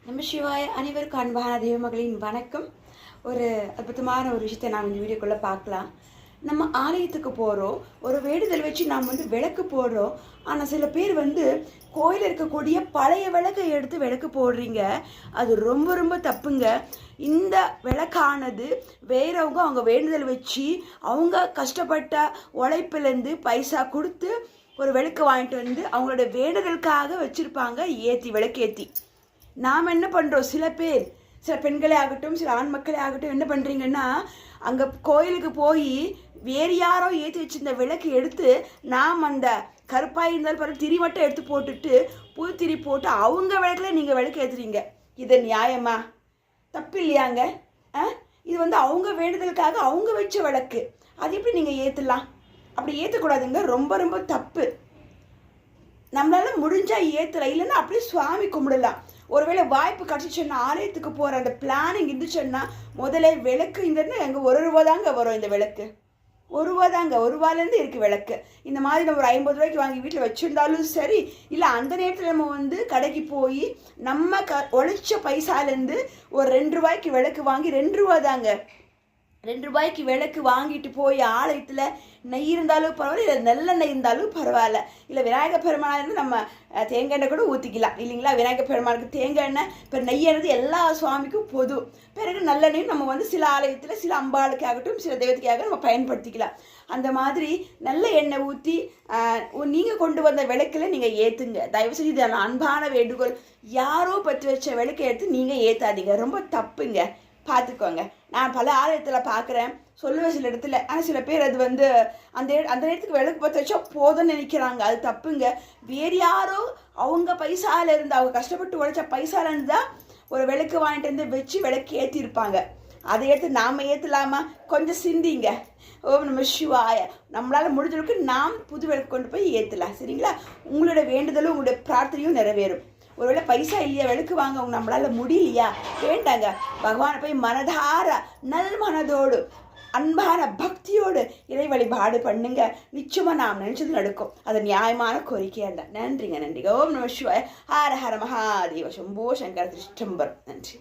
நம்ம சிவாய அனைவருக்கும் அன்பான தெய்வமகளின் வணக்கம். ஒரு அற்புதமான ஒரு விஷயத்தை நாம் இந்த வீடியோக்குள்ளே பார்க்கலாம். நம்ம ஆலயத்துக்கு போகிறோம், ஒரு வேண்டுதல் வச்சு நாம் விளக்கு போடுறோம். ஆனால் சில பேர் கோயிலில் இருக்கக்கூடிய பழைய விளக்கை எடுத்து விளக்கு போடுறீங்க. அது ரொம்ப ரொம்ப தப்புங்க. இந்த விளக்கானது வேறவங்க அவங்க வேண்டுதல் வச்சு அவங்க கஷ்டப்பட்ட உழைப்புலேருந்து பைசா கொடுத்து ஒரு விளக்கு வாங்கிட்டு அவங்களோட வேண்டுதலுக்காக வச்சுருப்பாங்க, விளக்கேற்றி. நாம் என்ன பண்ணுறோம், சில பெண்களே ஆகட்டும், சில ஆண் மக்களே ஆகட்டும், என்ன பண்ணுறீங்கன்னா, அங்கே கோயிலுக்கு போய் வேறு யாரோ ஏற்றி வச்சிருந்த விளக்கு எடுத்து நாம் அந்த கருப்பாக இருந்தாலும் பரவாயில்ல திரி மட்டும் எடுத்து போட்டுட்டு புது திரி போட்டு அவங்க விளக்கில் நீங்கள் விளக்கு ஏற்றுறீங்க. இது நியாயமா? தப்பு இல்லையாங்க? இது அவங்க வேண்டுதலுக்காக அவங்க வச்ச விளக்கு, அது எப்படி நீங்கள் ஏற்றலாம்? அப்படி ஏற்றக்கூடாதுங்க, ரொம்ப ரொம்ப தப்பு. நம்மளால முடிஞ்சால் ஏற்றலாம், இல்லைன்னா அப்படியே சுவாமி கும்பிடலாம். ஒருவேளை வாய்ப்பு கிடச்சிச்சுன்னா ஆலயத்துக்கு போகிற அந்த பிளானிங் இருந்துச்சுன்னா முதல்ல விளக்கு இங்கேருந்து எங்கே ₹1 தாங்க வரும். இந்த விளக்கு ₹1 தாங்க, ₹1 இருக்குது விளக்கு. இந்த மாதிரி நம்ம ஒரு ₹50 வாங்கி வீட்டில் வச்சுருந்தாலும் சரி, இல்லை அந்த நேரத்தில் நம்ம கடைக்கு போய் நம்ம உழைச்ச பைசாலேருந்து ஒரு ₹2 விளக்கு வாங்கி ₹2 தாங்க. ₹2 விளக்கு வாங்கிட்டு போய் ஆலயத்தில் நெய் இருந்தாலும் பரவாயில்ல, இல்லை நல்லெண்ணெய் இருந்தாலும் பரவாயில்ல, இல்லை விநாயகர் பெருமாள் நம்ம தேங்காய் எண்ணெய் கூட ஊற்றிக்கலாம் இல்லைங்களா? விநாயகர் பெருமாளுக்கு தேங்காய் எண்ணெய், இப்போ நெய்யறது எல்லா சுவாமிக்கும் பொது. பிறகு நல்லெண்ணெயும் நம்ம சில ஆலயத்தில் சில அம்பாளுக்கு ஆகட்டும் சில தெய்வத்துக்காக நம்ம பயன்படுத்திக்கலாம். அந்த மாதிரி நல்ல எண்ணெய் ஊற்றி நீங்கள் கொண்டு வந்த விளக்கில் நீங்கள் ஏற்றுங்க. தயவுசெய்து இது அன்பான வேண்டுகோள். யாரோ பற்றி வச்ச விளக்கை எடுத்து நீங்கள் ஏற்றாதீங்க, ரொம்ப தப்புங்க, பார்த்துக்கோங்க. நான் பல ஆலயத்தில் பார்க்குறேன், சொல்லுவேன் சில இடத்துல. ஆனால் சில பேர் அது அந்த நேரத்துக்கு விளக்கு பற்ற வச்சா போதும்னு நினைக்கிறாங்க. அது தப்புங்க. வேறு யாரோ அவங்க பைசாவில் இருந்து, அவங்க கஷ்டப்பட்டு உழைச்ச பைசாவில் இருந்து தான் ஒரு விளக்கு வாங்கிட்டு வச்சு விளக்கு ஏற்றிருப்பாங்க. அதை எடுத்து நாம் ஏற்றலாமா? கொஞ்சம் சிந்திங்க. ஓம் நம சிவாய. நம்மளால் முடிஞ்சளவுக்கு நாம் புது விளக்கு கொண்டு போய் ஏற்றலாம், சரிங்களா? உங்களோட வேண்டுதலும் உங்களுடைய பிரார்த்தனையும் நிறைவேறும். ஒருவேளை பைசா இல்லையா, விளக்கு வாங்க அவங்க நம்மளால் முடியலையா, வேண்டாங்க, பகவானை போய் மனதார நல் மனதோடு அன்பான பக்தியோடு இறை வழிபாடு பண்ணுங்க. நிச்சயமாக நாம் நினைச்சது நடக்கும். அது நியாயமான கோரிக்கையாக இருந்தால். நன்றிங்க. ஓம் நம சிவாய. ஹர ஹர மகாதேவ சம்போ சங்கர திருஷ்டம்பரம். நன்றி.